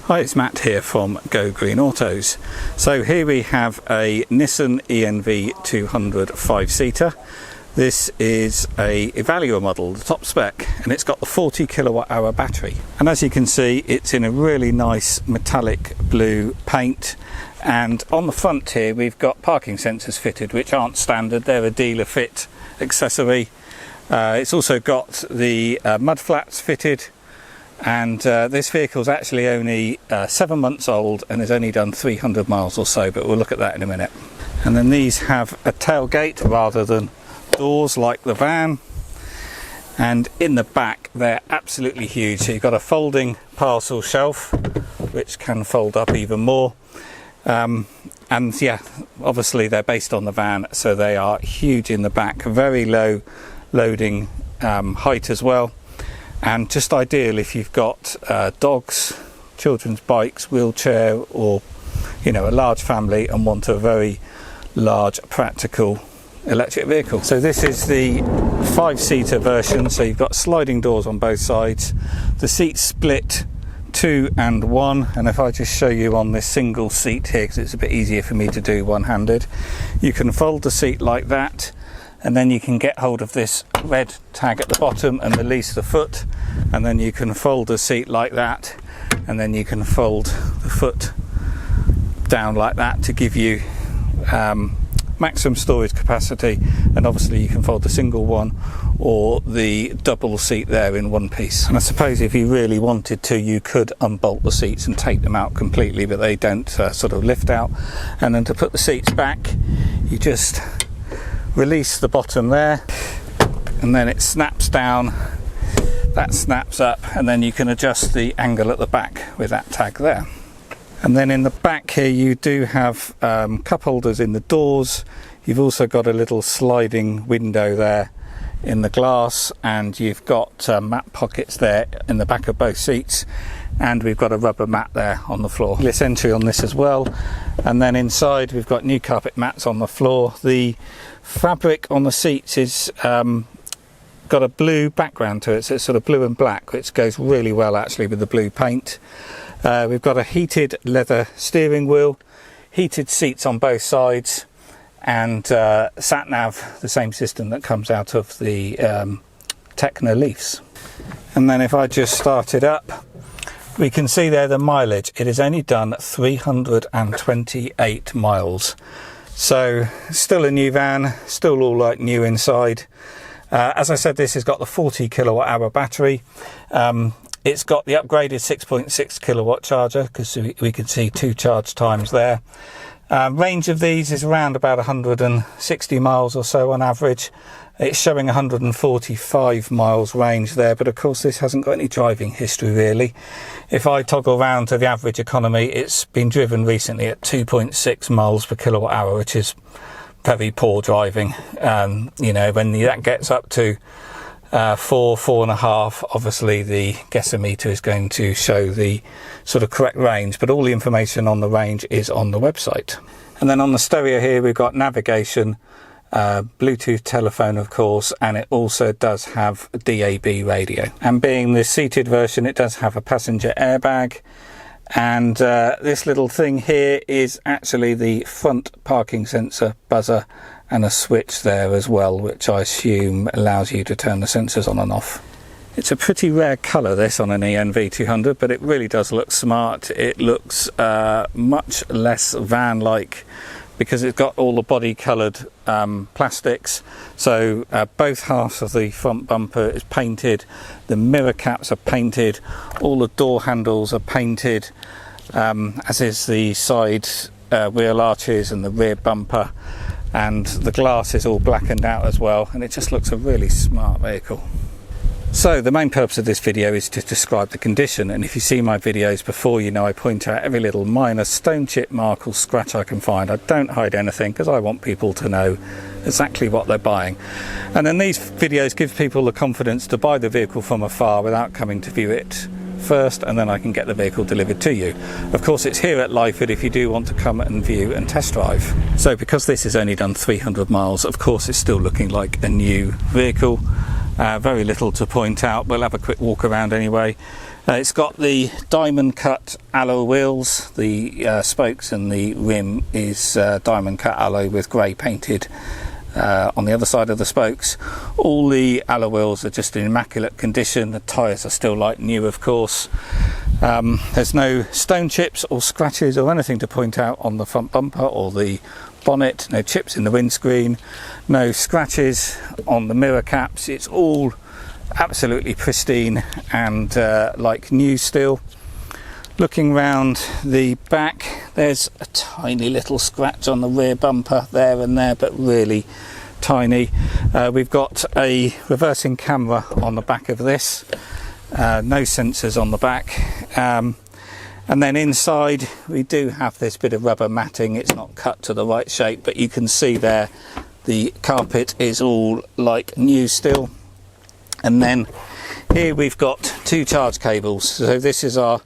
Hi, it's Matt here from Go Green Autos. So here we have a Nissan E-NV200 5-seater. This is a Evalia model, the top spec, and it's got the 40 kilowatt hour battery. And as you can see, it's in a really nice metallic blue paint. And on the front here, we've got parking sensors fitted, which aren't standard. They're a dealer fit accessory. It's also got the mud flaps fitted. And this vehicle is actually only 7 months old and has only done 300 miles or so, but we'll look at that in a minute. And then these have a tailgate rather than doors like the van. And in the back, they're absolutely huge. So you've got a folding parcel shelf, which can fold up even more. And yeah, obviously they're based on the van, so they are huge in the back. Very low loading height as well. And just ideal if you've got dogs, children's bikes, wheelchair, or a large family and want a very large practical electric vehicle. So this is the 5-seater version, so you've got sliding doors on both sides. The seats split 2 and 1, and if I just show you on this single seat here, because it's a bit easier for me to do one-handed, you can fold the seat like that, and then you can get hold of this red tag at the bottom and release the foot, and then you can fold the seat like that, and then you can fold the foot down like that to give you maximum storage capacity. And obviously you can fold the single one or the double seat there in one piece. And I suppose if you really wanted to, you could unbolt the seats and take them out completely, but they don't sort of lift out. And then to put the seats back, you just release the bottom there, and then it snaps down, that snaps up, and then you can adjust the angle at the back with that tag there. And then in the back here you do have cup holders in the doors. You've also got a little sliding window there in the glass, and you've got mat pockets there in the back of both seats, and we've got a rubber mat there on the floor. Keyless entry on this as well. And then inside we've got new carpet mats on the floor. The fabric on the seats is got a blue background to it, so it's sort of blue and black, which goes really well actually with the blue paint. We've got a heated leather steering wheel, heated seats on both sides, and sat nav, the same system that comes out of the Tecna Leafs. And then if I just start it up, we can see there the mileage. It has only done 328 miles. So still a new van, still all like new inside. As I said, this has got the 40 kilowatt hour battery. It's got the upgraded 6.6 kilowatt charger, because we can see 2 charge times there. Range of these is around about 160 miles or so on average. It's showing 145 miles range there, but of course this hasn't got any driving history really. If I toggle round to the average economy, it's been driven recently at 2.6 miles per kilowatt hour, which is very poor driving. When that gets up to 4.5, obviously the guessometer is going to show the sort of correct range, but all the information on the range is on the website. And then on the stereo here we've got navigation, Bluetooth telephone of course, and it also does have a DAB radio. And being the seated version, it does have a passenger airbag. And this little thing here is actually the front parking sensor buzzer, and a switch there as well, which I assume allows you to turn the sensors on and off. It's a pretty rare colour this on an E-NV200, but it really does look smart. It looks much less van-like because it's got all the body coloured plastics. So both halves of the front bumper is painted, the mirror caps are painted, all the door handles are painted, as is the side wheel arches and the rear bumper. And the glass is all blackened out as well, and it just looks a really smart vehicle. So the main purpose of this video is to describe the condition, and if you see my videos before, you know I point out every little minor stone chip mark or scratch I can find. I don't hide anything because I want people to know exactly what they're buying. And then these videos give people the confidence to buy the vehicle from afar without coming to view it first, and then I can get the vehicle delivered to you. Of course, it's here at Lyford if you do want to come and view and test drive. So because this has only done 300 miles, of course it's still looking like a new vehicle. Very little to point out. We'll have a quick walk around anyway. It's got the diamond cut alloy wheels. The spokes and the rim is diamond cut alloy with grey painted on the other side of the spokes. All the alloy wheels are just in immaculate condition. The tyres are still like new, of course. There's no stone chips or scratches or anything to point out on the front bumper or the bonnet. No chips in the windscreen, no scratches on the mirror caps. It's all absolutely pristine and like new still. Looking round the back, there's a tiny little scratch on the rear bumper there and there, but really tiny. We've got a reversing camera on the back of this, no sensors on the back, and then inside we do have this bit of rubber matting. It's not cut to the right shape, but you can see there the carpet is all like new still. And then here we've got two charge cables. So this is our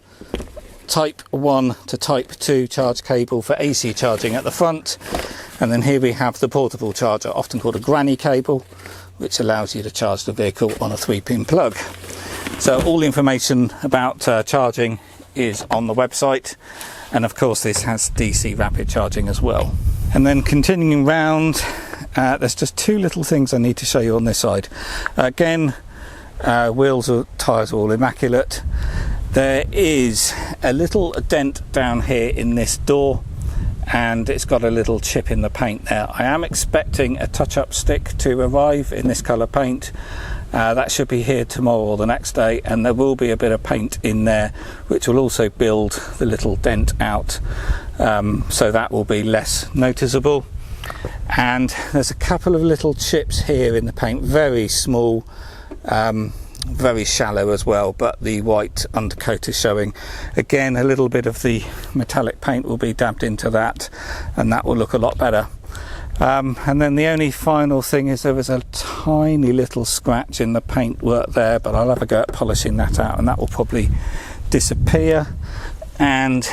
type 1 to type 2 charge cable for AC charging at the front, and then here we have the portable charger, often called a granny cable, which allows you to charge the vehicle on a 3-pin plug. So all the information about charging is on the website, and of course this has DC rapid charging as well. And then continuing round, there's just two little things I need to show you on this side. Again, wheels or tyres are all immaculate. There is a little dent down here in this door, and it's got a little chip in the paint there. I am expecting a touch-up stick to arrive in this colour paint. That should be here tomorrow or the next day, and there will be a bit of paint in there which will also build the little dent out, so that will be less noticeable. And there's a couple of little chips here in the paint, very small, very shallow as well, but the white undercoat is showing. Again, a little bit of the metallic paint will be dabbed into that, and that will look a lot better. And then the only final thing is there was a tiny little scratch in the paintwork there, but I'll have a go at polishing that out, and that will probably disappear. And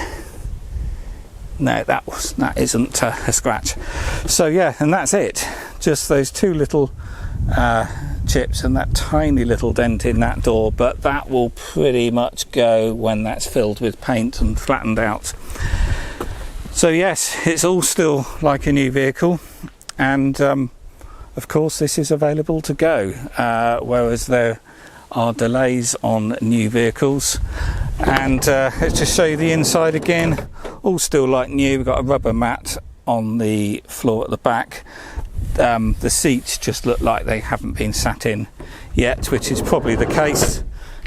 no, that isn't a scratch. So yeah, and that's it. Just those two little chips and that tiny little dent in that door, but that will pretty much go when that's filled with paint and flattened out. So yes, it's all still like a new vehicle, and of course this is available to go, whereas there are delays on new vehicles. And let's just show you the inside again. All still like new. We've got a rubber mat on the floor at the back. The seats just look like they haven't been sat in yet, which is probably the case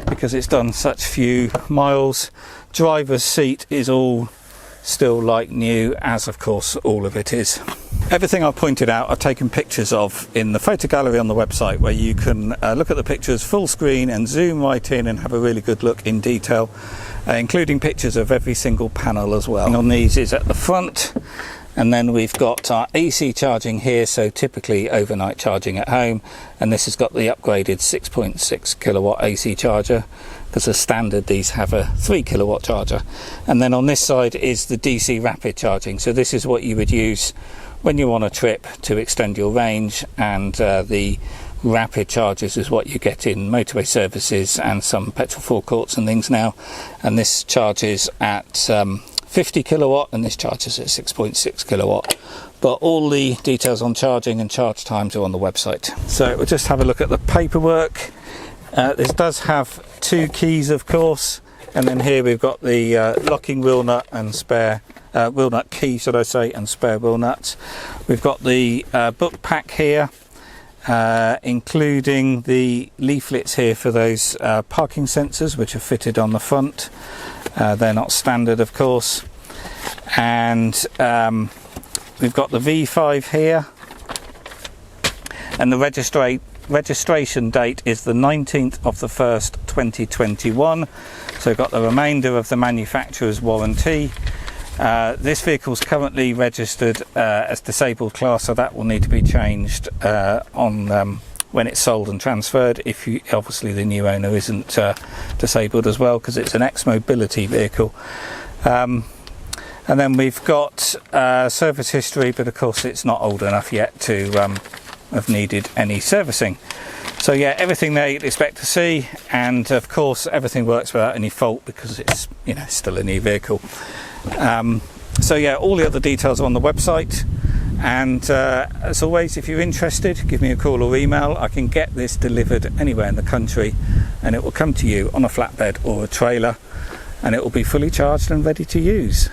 because it's done such few miles. Driver's seat is all still like new, as of course all of it is. Everything I've pointed out I've taken pictures of in the photo gallery on the website, where you can look at the pictures full screen and zoom right in and have a really good look in detail, including pictures of every single panel as well. And on these is at the front. And then we've got our AC charging here, so typically overnight charging at home. And this has got the upgraded 6.6 kilowatt AC charger, because as standard these have a 3 kilowatt charger. And then on this side is the DC rapid charging. So this is what you would use when you're on a trip to extend your range, and the rapid chargers is what you get in motorway services and some petrol forecourts and things now. And this charges at 50 kilowatt, and this charges at 6.6 kilowatt. But all the details on charging and charge times are on the website. So we'll just have a look at the paperwork. This does have 2 keys, of course, and then here we've got the locking wheel nut and spare wheel nut key, should I say, and spare wheel nuts. We've got the book pack here, including the leaflets here for those parking sensors, which are fitted on the front. They're not standard, of course. And we've got the V5 here, and the registration date is the 19th of the 1st 2021. So we've got the remainder of the manufacturer's warranty. This vehicle is currently registered as disabled class, so that will need to be changed on when it's sold and transferred, if you, obviously the new owner isn't disabled as well, because it's an ex-mobility vehicle. And then we've got service history, but of course it's not old enough yet to have needed any servicing. So yeah, everything there you'd expect to see, and of course everything works without any fault because it's, you know, still a new vehicle. So yeah, all the other details are on the website, and as always, if you're interested, give me a call or email. I can get this delivered anywhere in the country, and it will come to you on a flatbed or a trailer, and it will be fully charged and ready to use.